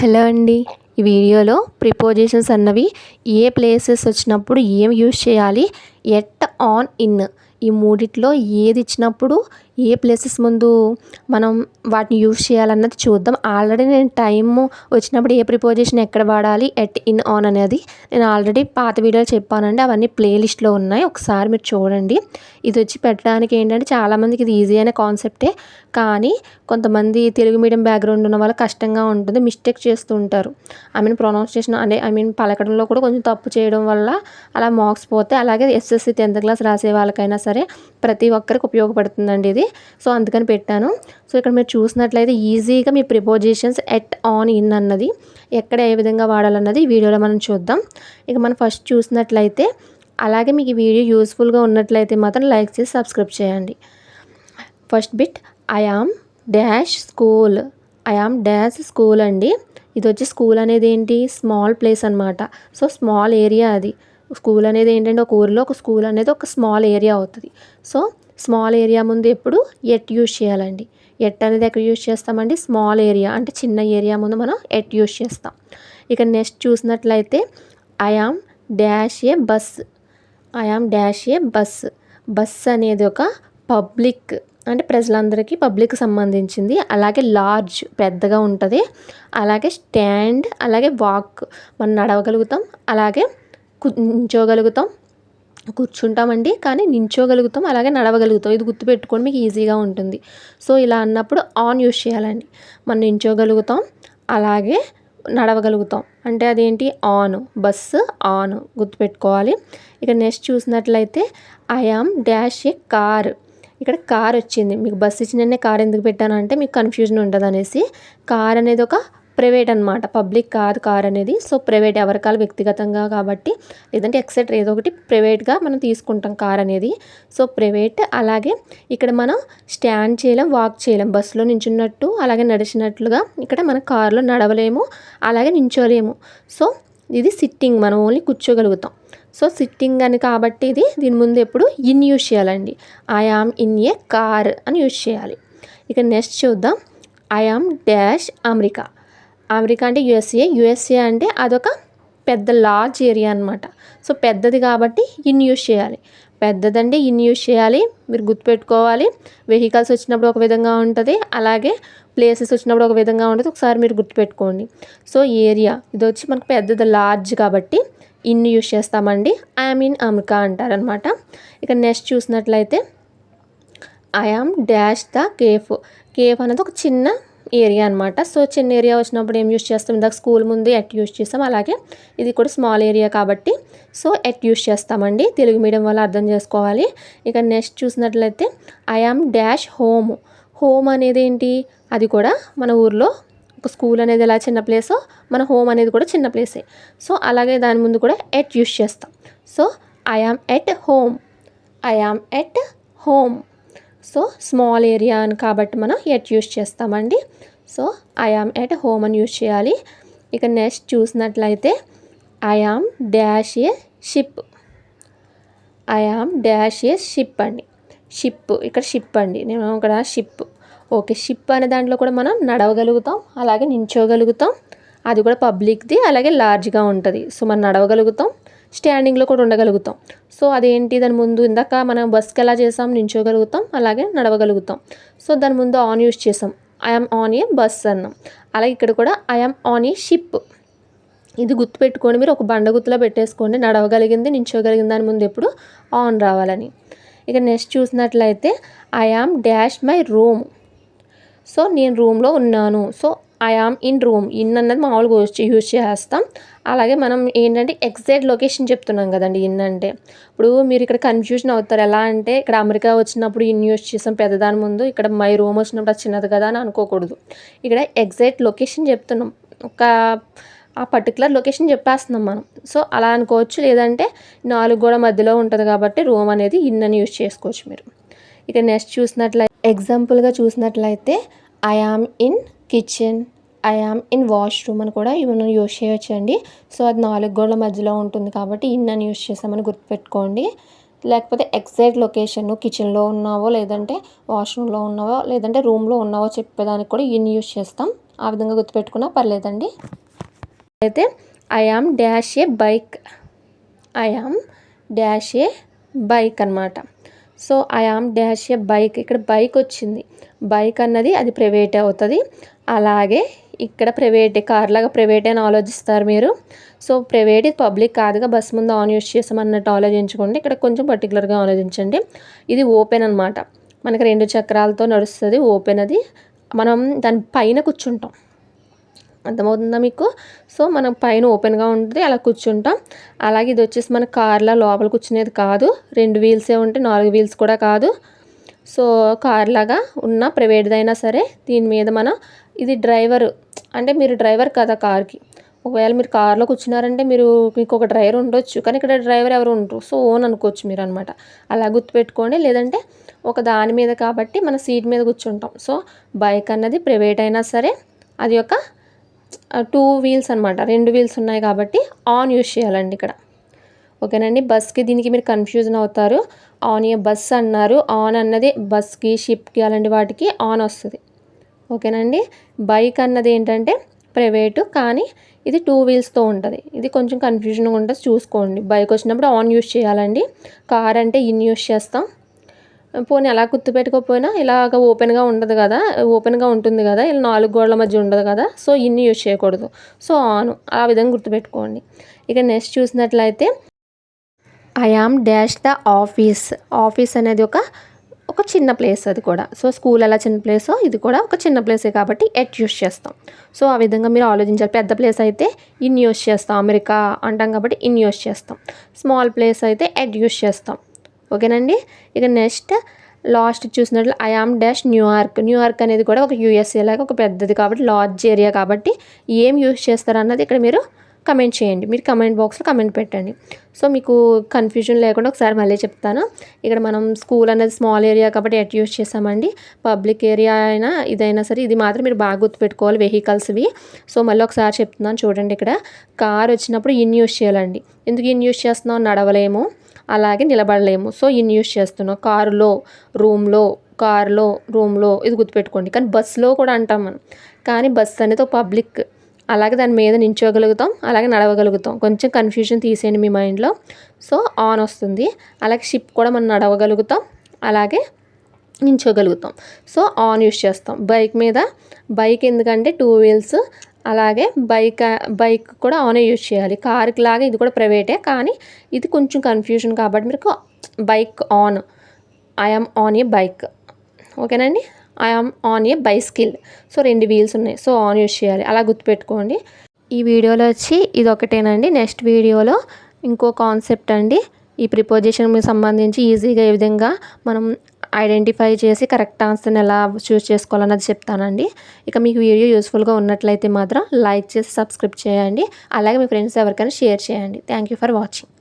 Hello అండి. ఈ వీడియోలో ప్రిపోజిషన్స్ అన్నవి ఏ ప్లేసెస్ వచ్చినప్పుడు ఏం యూజ్ చేయాలి, ఎట్, ఆన్, ఇన్ ఈ మూడిట్లో ఏది ఇచ్చినప్పుడు ఏ ప్లేసెస్ ముందు మనం వాటిని యూజ్ చేయాలన్నది చూద్దాం. ఆల్రెడీ నేను టైము వచ్చినప్పుడు ఏ ప్రిపోజిషన్ ఎక్కడ వాడాలి, ఎట్, ఇన్, ఆన్ అనేది నేను ఆల్రెడీ పాత వీడియోలో చెప్పానండి. అవన్నీ ప్లేలిస్ట్లో ఉన్నాయి, ఒకసారి మీరు చూడండి. ఇది వచ్చి పెట్టడానికి ఏంటంటే చాలామందికి ఇది ఈజీ అనే కాన్సెప్టే, కానీ కొంతమంది తెలుగు మీడియం బ్యాక్గ్రౌండ్ ఉన్న వాళ్ళు కష్టంగా ఉంటుంది, మిస్టేక్ చేస్తూ ఉంటారు. ప్రొనౌన్సియేషన్ అంటే పలకడంలో కూడా కొంచెం తప్పు చేయడం వల్ల అలా మార్క్స్ పోతే. అలాగే ఎస్ఎస్సి 10th క్లాస్ రాసే వాళ్ళకైనా సరే ప్రతి ఒక్కరికి ఉపయోగపడుతుందండి ఇది. సో అందుకని పెట్టాను. సో ఇక్కడ మీరు చూసినట్లయితే ఈజీగా మీ ప్రిపోజిషన్స్ ఎట్, ఆన్, ఇన్ అన్నది ఎక్కడ ఏ విధంగా వాడాలన్నది ఈ వీడియోలో మనం చూద్దాం. ఇక మనం ఫస్ట్ చూసినట్లయితే, అలాగే మీకు ఈ వీడియో యూస్ఫుల్గా ఉన్నట్లయితే మాత్రం లైక్ చేసి సబ్స్క్రైబ్ చేయండి. First bit, I am dash school. I am dash school అండి. ఇది వచ్చి స్కూల్ అనేది ఏంటి, స్మాల్ ప్లేస్ అనమాట. సో స్మాల్ ఏరియా అది. స్కూల్ అనేది ఏంటంటే ఒక ఊరిలో ఒక స్కూల్ అనేది ఒక స్మాల్ ఏరియా అవుతుంది. సో స్మాల్ ఏరియా ముందు ఎప్పుడు ఎట్ యూజ్ చేయాలండి. ఎట్ అనేది ఎక్కడ యూజ్ చేస్తామండి, స్మాల్ ఏరియా అంటే చిన్న ఏరియా ముందు మనం ఎట్ యూజ్ చేస్తాం. ఇక నెక్స్ట్ చూసినట్లయితే, I am dash A bus. I am dash A bus. Bus అనేది ఒక పబ్లిక్ అంటే ప్రజలందరికీ పబ్లిక్ సంబంధించింది. అలాగే లార్జ్ పెద్దగా ఉంటుంది. అలాగే స్టాండ్, అలాగే వాక్ మనం నడవగలుగుతాం, అలాగే నించోగలుగుతాం, కూర్చుంటామండి కానీ నించోగలుగుతాం, అలాగే నడవగలుగుతాం. ఇది గుర్తుపెట్టుకోండి, మీకు ఈజీగా ఉంటుంది. సో ఇలా అన్నప్పుడు ఆన్ యూజ్ చేయాలండి. మనం నించోగలుగుతాం, అలాగే నడవగలుగుతాం, అంటే అదేంటి ఆన్, బస్సు ఆన్ గుర్తుపెట్టుకోవాలి. ఇక నెక్స్ట్ చూసినట్లయితే, I am dash A car. ఇక్కడ కార్ వచ్చింది, మీకు బస్సు ఇచ్చిన కార్ ఎందుకు పెట్టాను అంటే మీకు కన్ఫ్యూజన్ ఉంటుంది అనేసి. కార్ అనేది ఒక ప్రైవేట్ అనమాట, పబ్లిక్ కాదు కార్ అనేది. సో ప్రైవేట్ ఎవరికాలు వ్యక్తిగతంగా కాబట్టి, లేదంటే ఎక్సెట్రా ఏదో ఒకటి ప్రైవేట్గా మనం తీసుకుంటాం కార్ అనేది. So private. అలాగే ఇక్కడ మనం స్టాండ్ చేయలేం, వాక్ చేయలేం, బస్సులో నించున్నట్టు అలాగే నడిచినట్లుగా ఇక్కడ మన కార్లో నడవలేము, అలాగే నించోలేము. సో ఇది సిట్టింగ్, మనం ఓన్లీ కూర్చోగలుగుతాం. సో సిట్టింగ్ అని కాబట్టి దీని ముందు ఎప్పుడు ఇన్ యూజ్ చేయాలండి. I am in a car అని యూజ్ చేయాలి. ఇక నెక్స్ట్ చూద్దాం, I am dash America. America అంటే యుఎస్ఏ. యుఎస్ఏ అంటే అదొక పెద్ద లార్జ్ ఏరియా అనమాట. సో పెద్దది కాబట్టి ఇన్ యూజ్ చేయాలి. పెద్దదంటే ఇన్ యూజ్ చేయాలి, మీరు గుర్తుపెట్టుకోవాలి. వెహికల్స్ వచ్చినప్పుడు ఒక విధంగా ఉంటుంది, అలాగే ప్లేసెస్ వచ్చినప్పుడు ఒక విధంగా ఉంటుంది. ఒకసారి మీరు గుర్తుపెట్టుకోండి. సో ఏరియా ఇది వచ్చి మనకు పెద్దది లార్జ్ కాబట్టి ఇన్ యూజ్ చేస్తామండి. ఐఎమ్ ఇన్ అమెరికా అంటారనమాట. ఇక నెక్స్ట్ చూసినట్లయితే, I am dash the cafe. Cafe అనేది ఒక చిన్న ఏరియా అనమాట. సో చిన్న ఏరియా వచ్చినప్పుడు ఏం యూజ్ చేస్తాం, ఇందాక స్కూల్ ముందు ఎట్ యూజ్ చేస్తాం, అలాగే ఇది కూడా స్మాల్ ఏరియా కాబట్టి సో ఎట్ యూజ్ చేస్తామండి. తెలుగు మీడియం వల్ల అర్థం చేసుకోవాలి. ఇక నెక్స్ట్ చూసినట్లయితే, I am dash home. Home అనేది ఏంటి, అది కూడా మన ఊర్లో ఒక స్కూల్ అనేది ఎలా చిన్న ప్లేసో మన హోమ్ అనేది కూడా చిన్న ప్లేసే. సో అలాగే దాని ముందు కూడా ఎట్ యూజ్ చేస్తాం. So I yam at home. I am at home. So small area అని కాబట్టి మనం ఎట్ యూజ్ చేస్తామండి. So I yam at home అని యూజ్ చేయాలి. ఇక నెక్స్ట్ చూసినట్లయితే, I am dash A ship. I am dash A ship అండి. Ship ఇక్కడ షిప్ అండి, నేను ఇక్కడ షిప్. ఓకే, షిప్ అనే దాంట్లో కూడా మనం నడవగలుగుతాం, అలాగే నించోగలుగుతాం, అది కూడా పబ్లిక్ది, అలాగే లార్జ్గా ఉంటుంది. సో మనం నడవగలుగుతాం, స్టాండింగ్లో కూడా ఉండగలుగుతాం. సో అదేంటి, దాని ముందు ఇందాక మనం బస్కి ఎలా చేసాం, నించోగలుగుతాం, అలాగే నడవగలుగుతాం. సో దాని ముందు ఆన్ యూజ్ చేసాం, ఐఎమ్ ఆన్ ఏ బస్ అన్నాం. అలాగే ఇక్కడ కూడా ఐఎమ్ ఆన్ ఏ షిప్. ఇది గుర్తుపెట్టుకోండి, మీరు ఒక బండ గుర్తులో పెట్టేసుకోండి, నడవగలిగింది నించోగలిగింది దాని ముందు ఎప్పుడు ఆన్ రావాలని. ఇక నెక్స్ట్ చూసినట్లయితే, I am dash my room. So నేను రూమ్లో ఉన్నాను. So I yam in room. In అన్నది మామూలుగా యూజ్ చేస్తాం. అలాగే మనం ఏంటంటే ఎగ్జాక్ట్ లొకేషన్ చెప్తున్నాం కదండి ఇన్ అంటే. ఇప్పుడు మీరు ఇక్కడ కన్ఫ్యూజన్ అవుతారు, ఎలా అంటే ఇక్కడ అమెరికా వచ్చినప్పుడు ఇన్ యూజ్ చేసాం పెద్దదాని ముందు, ఇక్కడ మై రూమ్ వచ్చినప్పుడు అది చిన్నది కదా అని అనుకోకూడదు. ఇక్కడ ఎగ్జాక్ట్ లొకేషన్ చెప్తున్నాం, ఒక ఆ పర్టికులర్ లొకేషన్ చెప్పేస్తున్నాం మనం. సో అలా అనుకోవచ్చు, లేదంటే 4 గోడ మధ్యలో ఉంటుంది కాబట్టి రూమ్ అనేది ఇన్ అని యూజ్ చేసుకోవచ్చు మీరు. ఇక నెక్స్ట్ చూసినట్లయితే, ఎగ్జాంపుల్గా చూసినట్లయితే, I am in kitchen, I am in washroom అని కూడా మనం యూజ్ చేయొచ్చండి. సో అది 4 గోడల మధ్యలో ఉంటుంది కాబట్టి ఇన్ అని యూజ్ చేస్తామని గుర్తుపెట్టుకోండి. లేకపోతే ఎగ్జాక్ట్ లొకేషన్ కిచెన్లో ఉన్నావో, లేదంటే వాష్రూమ్లో ఉన్నావో, లేదంటే రూమ్లో ఉన్నావో చెప్పేదానికి కూడా ఇన్ యూజ్ చేస్తాం. ఆ విధంగా గుర్తుపెట్టుకున్నా పర్లేదండి. అయితే I am dash a bike, I am dash a bike అనమాట. So I am dash a bike, ఇక్కడ బైక్ వచ్చింది. బైక్ అన్నది అది ప్రైవేట్ అవుతుంది. అలాగే ఇక్కడ ప్రైవేట్ కార్ లాగా ప్రైవేట్ అని ఆలోచిస్తారు మీరు. సో ప్రైవేట్ ఇది పబ్లిక్ కాదుగా, బస్ ముందు ఆన్ యూస్ చేసామన్నట్టు ఆలోచించుకోండి. ఇక్కడ కొంచెం పర్టికులర్గా ఆలోచించండి. ఇది ఓపెన్ అనమాట, మనకి 2 చక్రాలతో నడుస్తుంది. ఓపెన్ అది, మనం దాని పైన కూర్చుంటాం. అర్థమవుతుందా మీకు? సో మనం పైన ఓపెన్గా ఉంటుంది, అలా కూర్చుంటాం. అలాగే ఇది వచ్చేసి మన కార్లో లోపల కూర్చునేది కాదు, 2 వీల్సే ఉంటాయి, 4 వీల్స్ కూడా కాదు. సో కార్ లాగా ఉన్న ప్రైవేట్దైనా సరే దీని మీద మనం, ఇది డ్రైవర్ అంటే మీరు డ్రైవర్ కదా కార్కి. ఒకవేళ మీరు కార్లో కూర్చున్నారంటే మీకు ఒక డ్రైవర్ ఉండొచ్చు, కానీ ఇక్కడ డ్రైవర్ ఎవరు ఉండరు. సో ఓన్ అనుకోవచ్చు మీరు అనమాట. అలా గుర్తుపెట్టుకోండి. లేదంటే ఒక దాని మీద కాబట్టి మన సీట్ మీద కూర్చుంటాం. సో బైక్ అన్నది ప్రైవేట్ అయినా సరే అది ఒక 2 వీల్స్ అనమాట, 2 వీల్స్ ఉన్నాయి కాబట్టి ఆన్ యూస్ చేయాలండి ఇక్కడ. ఓకేనండి. బస్కి దీనికి మీరు కన్ఫ్యూజన్ అవుతారు. ఆన్ ఏ బస్ అన్నారు, ఆన్ అన్నది బస్కి షిప్కి అలాంటి వాటికి ఆన్ వస్తుంది. ఓకేనండి. బైక్ అన్నది ఏంటంటే ప్రైవేటు, కానీ ఇది 2 వీల్స్తో ఉంటుంది. ఇది కొంచెం కన్ఫ్యూజన్గా ఉంటుంది, చూసుకోండి. బైక్ వచ్చినప్పుడు ఆన్ యూస్ చేయాలండి. కార్ అంటే ఇన్ యూస్ చేస్తాం. పోనీ అలా గుర్తుపెట్టుకోకపోయినా ఇలాగ ఓపెన్గా ఉండదు కదా, ఓపెన్గా ఉంటుంది కదా, ఇలా 4 గోడల మధ్య ఉండదు కదా, సో ఇన్ని యూస్ చేయకూడదు. సో ఆన్, ఆ విధంగా గుర్తుపెట్టుకోండి. ఇక నెక్స్ట్ చూసినట్లయితే I am dash the office. Office అనేది ఒక చిన్న ప్లేస్ అది కూడా. సో స్కూల్ ఎలా చిన్న ప్లేసో ఇది కూడా ఒక చిన్న ప్లేసే కాబట్టి ఎట్ యూస్ చేస్తాం. సో ఆ విధంగా మీరు ఆలోచించాలి. పెద్ద ప్లేస్ అయితే ఇన్ యూస్ చేస్తాం, అమెరికా అంటాం కాబట్టి ఇన్ యూస్ చేస్తాం. స్మాల్ ప్లేస్ అయితే ఎట్ యూస్ చేస్తాం. ఓకేనండి. ఇక నెక్స్ట్ లాస్ట్ చూసినట్లు I am dash New York. New York అనేది కూడా ఒక యూఎస్ఏ లాగా ఒక పెద్దది కాబట్టి, లార్జ్ ఏరియా కాబట్టి ఏం యూస్ చేస్తారు అన్నది ఇక్కడ మీరు కమెంట్ చేయండి. మీరు కమెంట్ బాక్స్లో కమెంట్ పెట్టండి. సో మీకు కన్ఫ్యూజన్ లేకుండా ఒకసారి మళ్ళీ చెప్తాను. ఇక్కడ మనం స్కూల్ అనేది స్మాల్ ఏరియా కాబట్టి ఎట్ యూస్ చేసామండి. పబ్లిక్ ఏరియా అయినా ఇదైనా సరే ఇది మాత్రం మీరు బాగా గుర్తుపెట్టుకోవాలి, వెహికల్స్వి. సో మళ్ళీ ఒకసారి చెప్తున్నాను చూడండి. ఇక్కడ కార్ వచ్చినప్పుడు ఇన్ యూస్ చేయాలండి. ఎందుకు ఇన్ యూస్ చేస్తున్నాం? నడవలేము, అలాగే నిలబడలేము. సో ఇన్ యూస్ చేస్తున్నాం. కారులో, రూమ్లో, కార్లో, రూమ్లో, ఇది గుర్తుపెట్టుకోండి. కానీ బస్సులో కూడా అంటాం మనం, కానీ బస్సు అనేది పబ్లిక్, అలాగే దాని మీద నించోగలుగుతాం, అలాగే నడవగలుగుతాం. కొంచెం కన్ఫ్యూజన్ తీసేయండి మీ మైండ్లో. సో ఆన్ వస్తుంది. అలాగే షిప్ కూడా మనం నడవగలుగుతాం, అలాగే నించోగలుగుతాం. సో ఆన్ యూస్ చేస్తాం. బైక్ మీద, బైక్ ఎందుకంటే 2 వీల్స్, అలాగే బైక్ కూడా ఆనే యూస్ చేయాలి. కార్కి లాగా ఇది కూడా ప్రైవేటే, కానీ ఇది కొంచెం కన్ఫ్యూజన్ కాబట్టి మీకు bike on, I am on a bike. ఓకేనండి. I am on a bicycle. So 2 wheels ఉన్నాయి, సో ఆన్ యూస్ చేయాలి. అలా గుర్తుపెట్టుకోండి. ఈ వీడియోలో వచ్చి ఇది ఒకటేనండి. నెక్స్ట్ వీడియోలో ఇంకో కాన్సెప్ట్ అండి, ఈ ప్రిపోజిషన్కి సంబంధించి ఈజీగా ఏ విధంగా మనం ఐడెంటిఫై చేసి కరెక్ట్ ఆన్సర్ని ఎలా చూస్ చేసుకోవాలన్నది చెప్తానండి. ఇక మీకు వీడియో యూస్ఫుల్గా ఉన్నట్లయితే మాత్రం లైక్ చేసి సబ్స్క్రైబ్ చేయండి. అలాగే మీ ఫ్రెండ్స్ ఎవరికైనా షేర్ చేయండి. Thank you for watching.